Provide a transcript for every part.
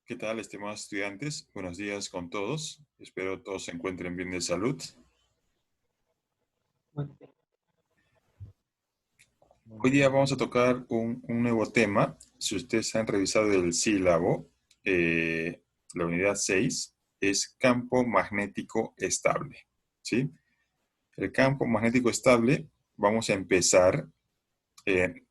¿Qué tal, estimados estudiantes? Buenos días con todos. Espero todos se encuentren bien de salud. Hoy día vamos a tocar un nuevo tema. Si ustedes han revisado el sílabo, la unidad 6 es campo magnético estable. ¿Sí? El campo magnético estable, vamos a empezar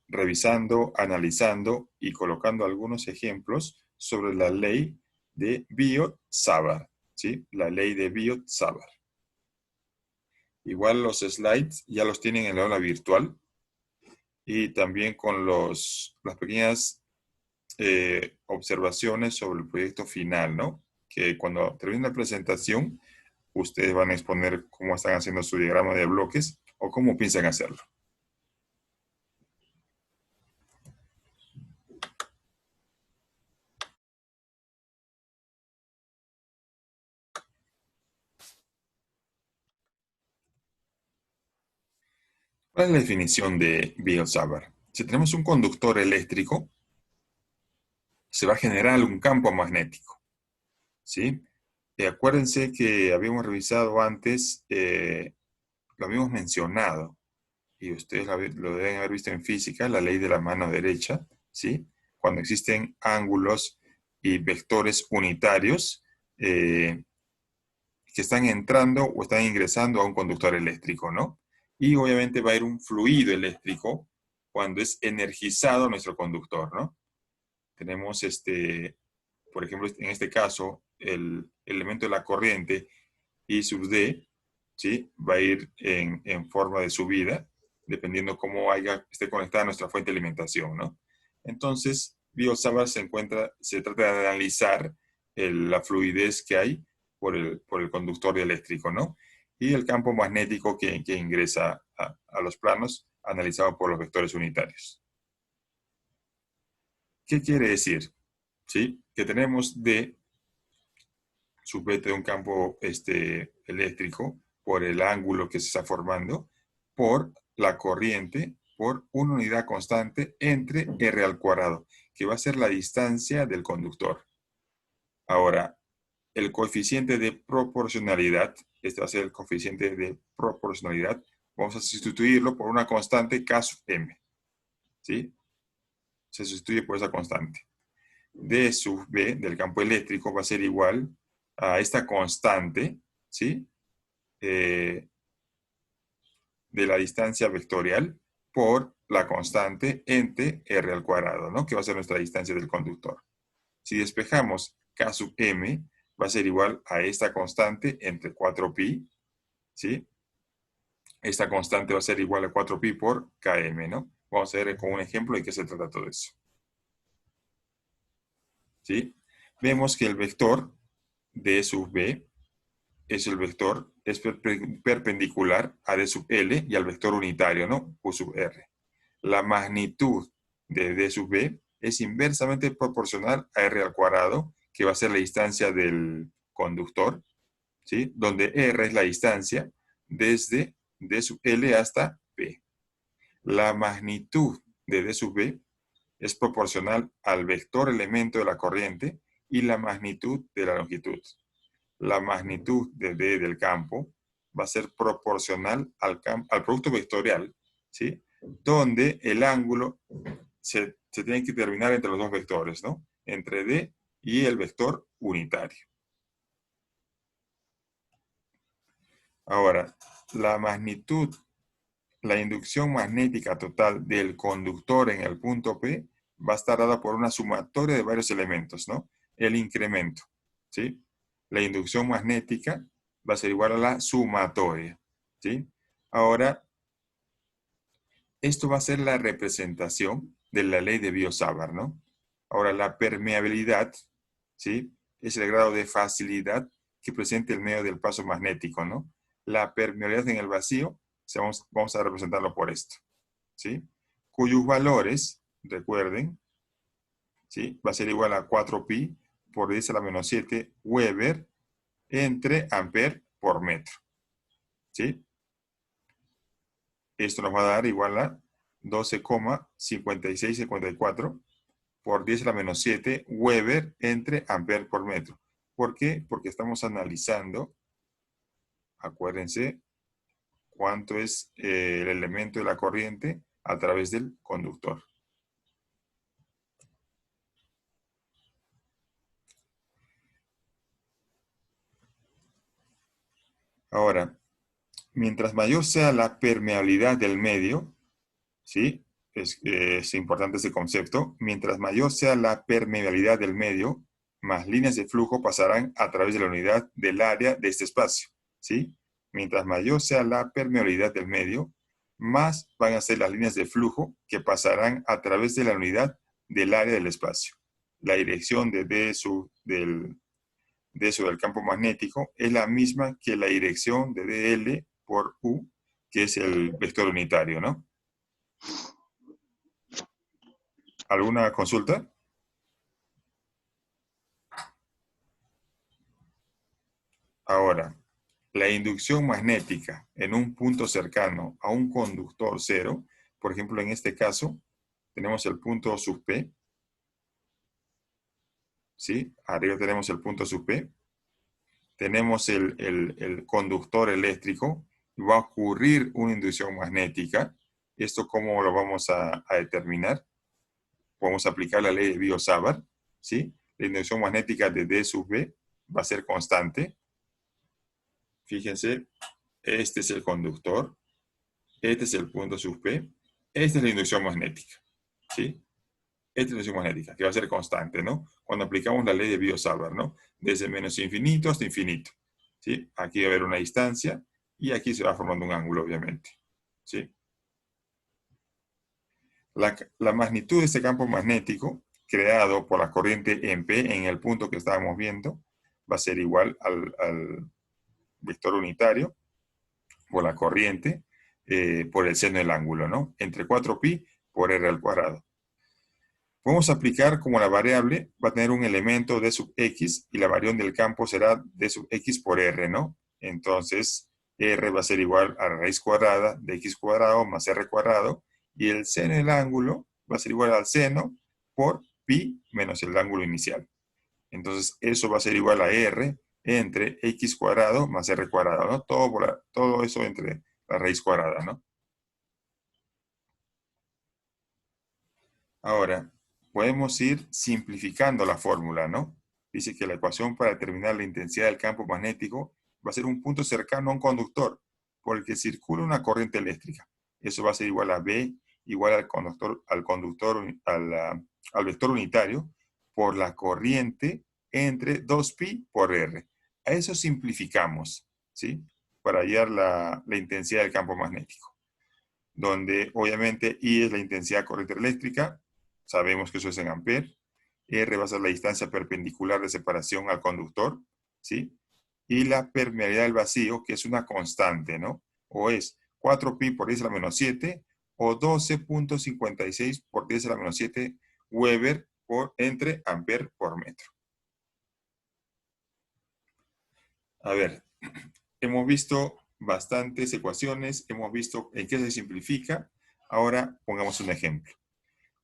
revisando, analizando y colocando algunos ejemplos sobre la ley de Biot-Savart. ¿Sí? La ley de Biot-Savart. Igual los slides ya los tienen en el aula virtual y también con las pequeñas observaciones sobre el proyecto final, ¿no? Que cuando termine la presentación, ustedes van a exponer cómo están haciendo su diagrama de bloques o cómo piensan hacerlo. ¿Cuál es la definición de Biot-Savart? Si tenemos un conductor eléctrico, se va a generar un campo magnético, ¿sí? Acuérdense que habíamos revisado antes, lo habíamos mencionado, y ustedes lo deben haber visto en física, la ley de la mano derecha, ¿sí? Cuando existen ángulos y vectores unitarios que están entrando o están ingresando a un conductor eléctrico, ¿no? Y obviamente va a ir un fluido eléctrico cuando es energizado nuestro conductor, ¿no? Tenemos, por ejemplo, en este caso, el elemento de la corriente I sub D, ¿sí? Va a ir en forma de subida, dependiendo cómo esté conectada nuestra fuente de alimentación, ¿no? Entonces, Biot-Savart se trata de analizar la fluidez que hay por el conductor eléctrico, ¿no? Y el campo magnético que ingresa a los planos, analizado por los vectores unitarios. ¿Qué quiere decir? ¿Sí? Que tenemos D sub B de un campo eléctrico por el ángulo que se está formando, por la corriente, por una unidad constante entre R al cuadrado, que va a ser la distancia del conductor. Ahora, el coeficiente de proporcionalidad, este va a ser el coeficiente de proporcionalidad, vamos a sustituirlo por una constante K sub M, ¿sí? Se sustituye por esa constante. D sub B del campo eléctrico va a ser igual a esta constante, ¿sí? De la distancia vectorial por la constante entre R al cuadrado, ¿no? Que va a ser nuestra distancia del conductor. Si despejamos K sub M, va a ser igual a esta constante entre 4pi, ¿sí? Esta constante va a ser igual a 4pi por Km, ¿no? Vamos a ver con un ejemplo de qué se trata todo eso. ¿Sí? Vemos que el vector D sub B es perpendicular a D sub L y al vector unitario, ¿no? U sub R. La magnitud de D sub B es inversamente proporcional a R al cuadrado, que va a ser la distancia del conductor, ¿sí? Donde R es la distancia desde D sub L hasta P. La magnitud de D sub B es proporcional al vector elemento de la corriente y la magnitud de la longitud. La magnitud de D del campo va a ser proporcional al producto vectorial, ¿sí? Donde el ángulo se tiene que determinar entre los dos vectores, ¿no? Entre D y el vector unitario. Ahora, la magnitud, la inducción magnética total del conductor en el punto P va a estar dada por una sumatoria de varios elementos, ¿no? El incremento, ¿sí? La inducción magnética va a ser igual a la sumatoria, ¿sí? Ahora, esto va a ser la representación de la ley de Biot-Savart, ¿no? Ahora, la permeabilidad, ¿sí? Es el grado de facilidad que presenta el medio del paso magnético, ¿no? La permeabilidad en el vacío, vamos a representarlo por esto, ¿sí? Cuyos valores, recuerden, ¿sí? Va a ser igual a 4pi por 10 a la menos 7 Weber entre ampere por metro, ¿sí? Esto nos va a dar igual a 12,5654 por 10 a la menos 7 Weber entre ampere por metro. ¿Por qué? Porque estamos analizando, acuérdense, cuánto es el elemento de la corriente a través del conductor. Ahora, mientras mayor sea la permeabilidad del medio, ¿sí? Es importante ese concepto. Mientras mayor sea la permeabilidad del medio, más líneas de flujo pasarán a través de la unidad del área de este espacio, ¿sí? Mientras mayor sea la permeabilidad del medio, más van a ser las líneas de flujo que pasarán a través de la unidad del área del espacio. La dirección de D sub del campo magnético es la misma que la dirección de dl por U, que es el vector unitario, ¿no? ¿Alguna consulta? Ahora, la inducción magnética en un punto cercano a un conductor cero, por ejemplo, en este caso, tenemos el punto sub P, ¿sí? Arriba tenemos el punto sub P, tenemos el conductor eléctrico, y va a ocurrir una inducción magnética. ¿Esto cómo lo vamos a determinar? Podemos aplicar la ley de Biot-Savart, ¿sí? La inducción magnética de D sub B va a ser constante. Fíjense, este es el conductor, este es el punto sub P, esta es la inducción magnética, ¿sí? Esta es la inducción magnética, que va a ser constante, ¿no? Cuando aplicamos la ley de Biot-Savart, ¿no? Desde menos infinito hasta infinito, ¿sí? Aquí va a haber una distancia y aquí se va formando un ángulo, obviamente, ¿sí? La magnitud de este campo magnético creado por la corriente en P en el punto que estábamos viendo va a ser igual al vector unitario por la corriente por el seno del ángulo, ¿no? Entre 4pi por r al cuadrado. Podemos aplicar como la variable va a tener un elemento de sub x y la varión del campo será d sub x por r, ¿no? Entonces, r va a ser igual a la raíz cuadrada de x cuadrado más r cuadrado y el seno del ángulo va a ser igual al seno por pi menos el ángulo inicial. Entonces, eso va a ser igual a r entre x cuadrado más r cuadrado, ¿no? Todo eso entre la raíz cuadrada, ¿no? Ahora, podemos ir simplificando la fórmula, ¿no? Dice que la ecuación para determinar la intensidad del campo magnético va a ser un punto cercano a un conductor por el que circula una corriente eléctrica. Eso va a ser igual a B, igual al vector unitario por la corriente entre 2pi por R. A eso simplificamos, ¿sí? Para hallar la intensidad del campo magnético, donde obviamente I es la intensidad de corriente eléctrica, sabemos que eso es en amperes, R va a ser la distancia perpendicular de separación al conductor, ¿sí? Y la permeabilidad del vacío, que es una constante, ¿no? O es 4pi por 10 a la menos 7 o 12.56 por 10 a la menos 7 Weber entre amper por metro. A ver, hemos visto bastantes ecuaciones, hemos visto en qué se simplifica. Ahora pongamos un ejemplo.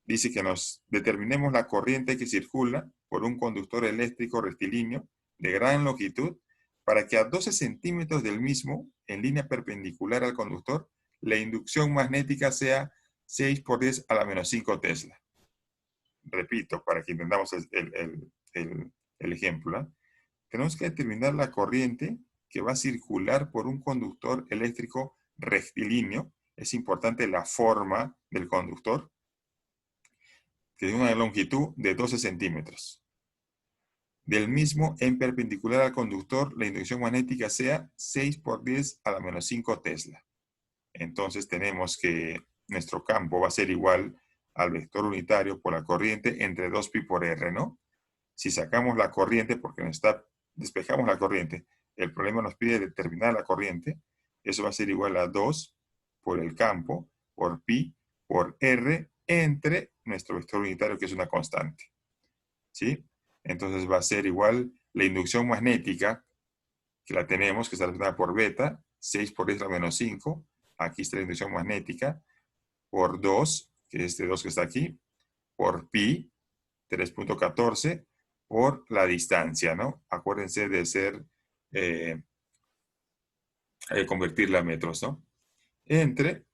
Dice que nos determinemos la corriente que circula por un conductor eléctrico rectilíneo de gran longitud para que a 12 centímetros del mismo, en línea perpendicular al conductor, la inducción magnética sea 6 por 10 a la menos 5 Tesla. Repito, para que entendamos el ejemplo, ¿eh? Tenemos que determinar la corriente que va a circular por un conductor eléctrico rectilíneo. Es importante la forma del conductor, que tiene una longitud de 12 centímetros. Del mismo, en perpendicular al conductor, la inducción magnética sea 6 por 10 a la menos 5 Tesla. Entonces tenemos que nuestro campo va a ser igual al vector unitario por la corriente entre 2pi por r, ¿no? Si sacamos la corriente, porque despejamos la corriente, el problema nos pide determinar la corriente, eso va a ser igual a 2 por el campo, por pi, por r, entre nuestro vector unitario, que es una constante, ¿sí? Entonces va a ser igual la inducción magnética, que la tenemos, que está representada por beta, 6 por 10 a la menos 5, aquí está la inducción magnética, por 2, que es este 2 que está aquí, por pi, 3.14 por la distancia, ¿no? Acuérdense de ser, convertirla a metros, ¿no? Entre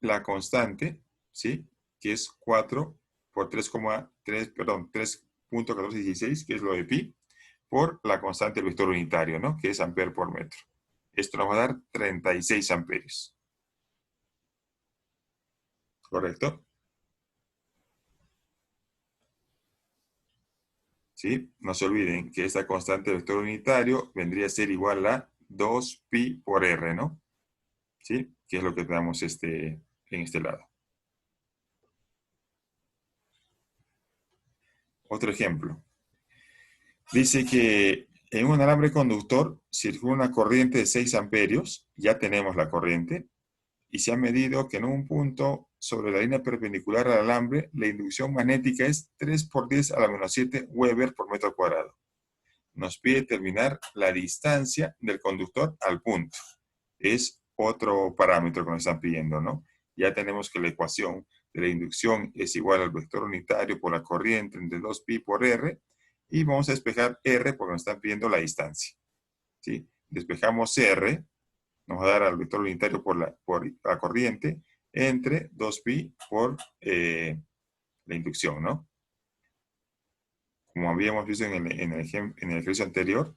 la constante, ¿sí? Que es 4 por 3,3, perdón, 3.1416, que es lo de pi, por la constante del vector unitario, ¿no? Que es amper por metro. Esto nos va a dar 36 amperios. ¿Correcto? ¿Sí? No se olviden que esta constante del vector unitario vendría a ser igual a 2pi por r, ¿no? ¿Sí? Que es lo que tenemos en este lado. Otro ejemplo. Dice que en un alambre conductor circula una corriente de 6 amperios, ya tenemos la corriente, y se ha medido que en un punto sobre la línea perpendicular al alambre, la inducción magnética es 3 por 10 a la menos 7 Weber por metro cuadrado. Nos pide determinar la distancia del conductor al punto. Es otro parámetro que nos están pidiendo, ¿no? Ya tenemos que la ecuación de la inducción es igual al vector unitario por la corriente entre 2pi por r, y vamos a despejar r porque nos están pidiendo la distancia. ¿Sí? Despejamos r, nos va a dar al vector unitario por la corriente entre 2pi por la inducción, ¿no? Como habíamos visto en el ejercicio anterior,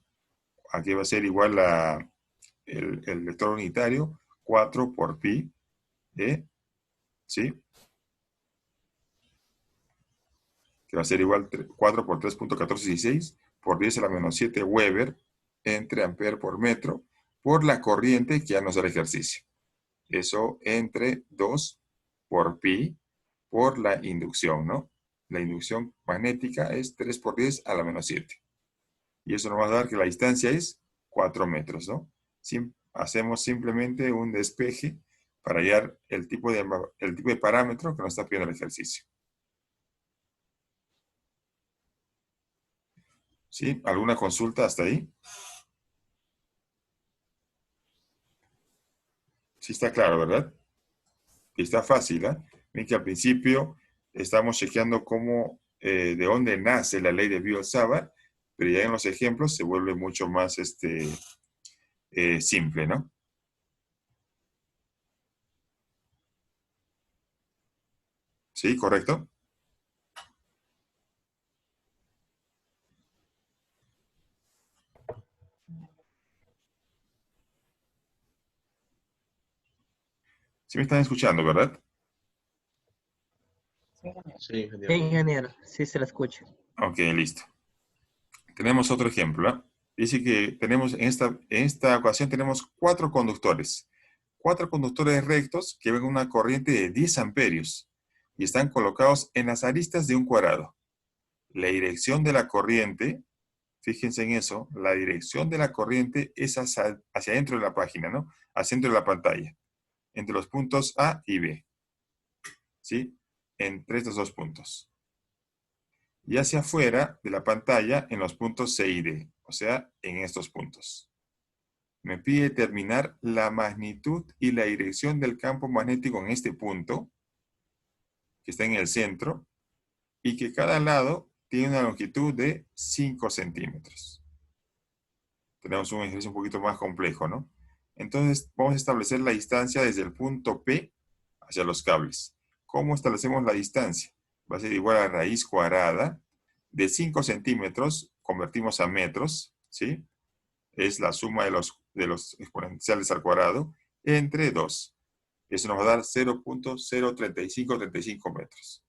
aquí va a ser igual a el vector unitario 4 por pi, ¿sí? Que va a ser igual 4 por 3.1416 por 10 a la menos 7 Weber entre amper por metro por la corriente que ya nos da el ejercicio. Eso entre 2 por pi por la inducción, ¿no? La inducción magnética es 3 por 10 a la menos 7. Y eso nos va a dar que la distancia es 4 metros, ¿no? Hacemos simplemente un despeje para hallar el tipo de parámetro que nos está pidiendo el ejercicio. ¿Sí? ¿Alguna consulta hasta ahí? Sí está claro, ¿verdad? Está fácil, ¿eh? Ven que al principio estamos chequeando de dónde nace la ley de Biot-Savart, pero ya en los ejemplos se vuelve mucho más simple, ¿no? ¿Sí? ¿Correcto? Sí me están escuchando, ¿verdad? Sí, ingeniero. Sí, ingeniero, sí se la escucha. Ok, listo. Tenemos otro ejemplo, ¿eh? Dice que tenemos, en esta ocasión tenemos 4 conductores. 4 conductores rectos que ven una corriente de 10 amperios y están colocados en las aristas de un cuadrado. La dirección de la corriente, fíjense en eso, la dirección de la corriente es hacia adentro de la página, ¿no? Hacia dentro de la pantalla, entre los puntos A y B, ¿sí? Entre estos dos puntos. Y hacia afuera de la pantalla en los puntos C y D, o sea, en estos puntos. Me pide determinar la magnitud y la dirección del campo magnético en este punto, que está en el centro, y que cada lado tiene una longitud de 5 centímetros. Tenemos un ejercicio un poquito más complejo, ¿no? Entonces, vamos a establecer la distancia desde el punto P hacia los cables. ¿Cómo establecemos la distancia? Va a ser igual a raíz cuadrada de 5 centímetros, convertimos a metros, ¿sí? Es la suma de los exponenciales al cuadrado entre 2. Eso nos va a dar 0.03535 metros.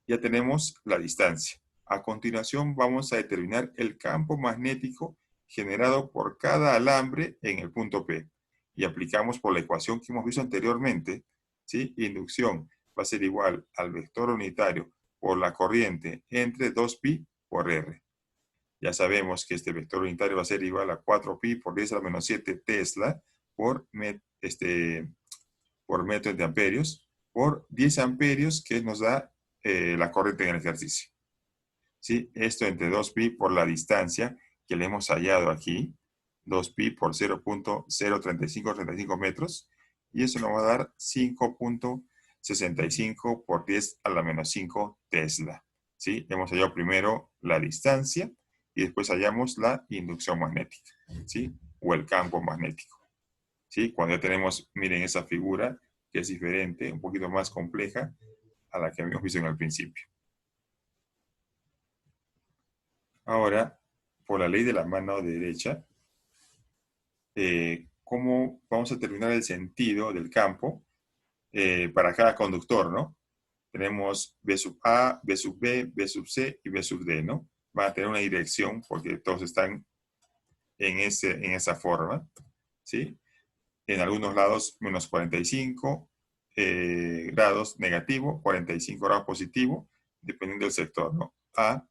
Ya tenemos la distancia. A continuación vamos a determinar el campo magnético generado por cada alambre en el punto P. Y aplicamos por la ecuación que hemos visto anteriormente, ¿sí? Inducción va a ser igual al vector unitario por la corriente entre 2pi por r. Ya sabemos que este vector unitario va a ser igual a 4pi por 10 a la menos 7 Tesla por metro de amperios por 10 amperios que nos da la corriente en el ejercicio. ¿Sí? Esto entre 2pi por la distancia que le hemos hallado aquí, 2pi por 0.03535 metros, y eso nos va a dar 5.65 por 10 a la menos 5 Tesla. ¿sí? Hemos hallado primero la distancia y después hallamos la inducción magnética, ¿sí? O el campo magnético, ¿sí? Cuando ya tenemos, miren esa figura, que es diferente, un poquito más compleja a la que habíamos visto en el principio. Ahora, por la ley de la mano derecha, ¿cómo vamos a determinar el sentido del campo para cada conductor, ¿no? Tenemos B sub A, B sub B, B sub C y B sub D, ¿no? Van a tener una dirección porque todos están en esa forma, ¿sí? En algunos lados menos 45 grados negativo, 45 grados positivo, dependiendo del sector, ¿no? A,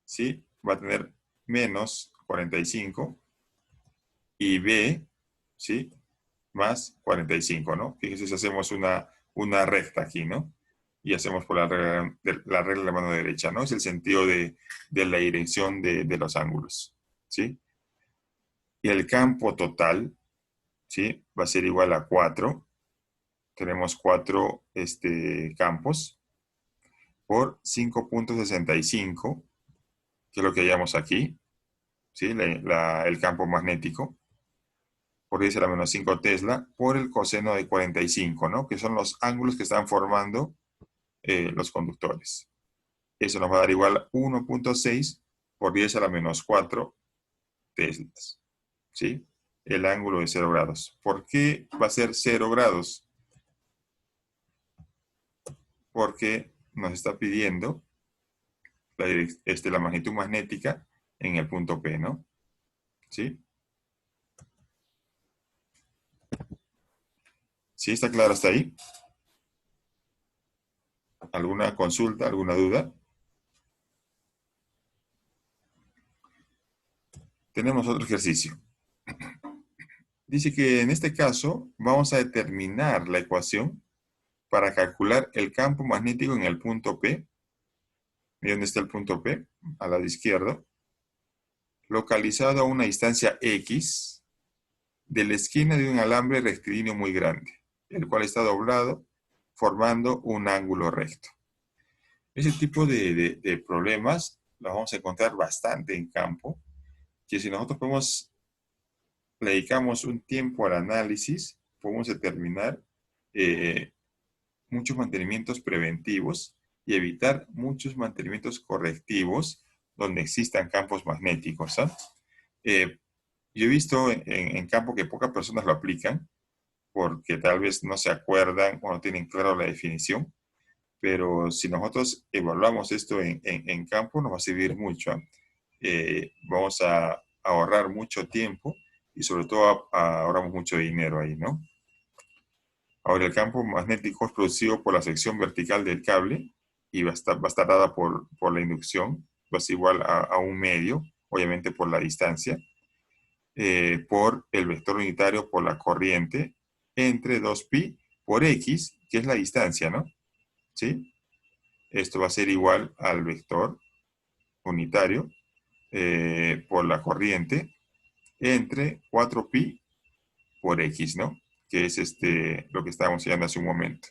¿sí? Va a tener menos 45 y B, ¿sí? Más 45, ¿no? Fíjense si hacemos una recta aquí, ¿no? Y hacemos por la regla de la mano derecha, ¿no? Es el sentido de la dirección de los ángulos, ¿sí? Y el campo total, ¿sí? Va a ser igual a 4. Tenemos 4 campos por 5.65, que es lo que hallamos aquí, ¿sí? El campo magnético, por 10 a la menos 5 Tesla, por el coseno de 45, ¿no? Que son los ángulos que están formando los conductores. Eso nos va a dar igual a 1.6 por 10 a la menos 4 teslas, ¿sí? El ángulo de 0 grados. ¿Por qué va a ser 0 grados? Porque nos está pidiendo la magnitud magnética en el punto P, ¿no? ¿Sí? ¿Sí está claro hasta ahí? ¿Alguna consulta, alguna duda? Tenemos otro ejercicio. Dice que en este caso vamos a determinar la ecuación para calcular el campo magnético en el punto P. Miren dónde está el punto P, al lado izquierdo, localizado a una distancia X de la esquina de un alambre rectilíneo muy grande, el cual está doblado formando un ángulo recto. Ese tipo de problemas los vamos a encontrar bastante en campo, que si nosotros le dedicamos un tiempo al análisis, podemos determinar muchos mantenimientos preventivos y evitar muchos mantenimientos correctivos donde existan campos magnéticos. Yo he visto en campo que pocas personas lo aplican porque tal vez no se acuerdan o no tienen claro la definición, pero si nosotros evaluamos esto en campo nos va a servir mucho. Vamos a ahorrar mucho tiempo y sobre todo ahorramos mucho dinero ahí, ¿no? Ahora, el campo magnético es producido por la sección vertical del cable y va a estar dada por la inducción, va a ser igual a un medio, obviamente por la distancia, por el vector unitario por la corriente, entre 2pi por x, que es la distancia, ¿no? ¿Sí? Esto va a ser igual al vector unitario por la corriente, entre 4pi por x, ¿no? Que es lo que estábamos enseñando hace un momento.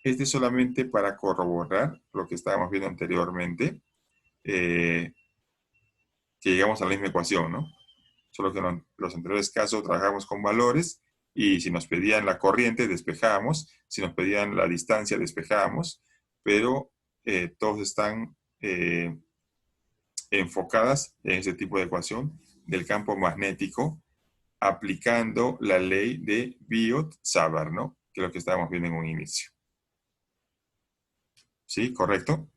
Este es solamente para corroborar lo que estábamos viendo anteriormente, que llegamos a la misma ecuación, ¿no? Solo que en los anteriores casos trabajamos con valores y si nos pedían la corriente, despejábamos, si nos pedían la distancia, despejábamos, pero todos están enfocadas en ese tipo de ecuación del campo magnético, aplicando la ley de Biot-Savart, ¿no? Que es lo que estábamos viendo en un inicio. ¿Sí? ¿Correcto?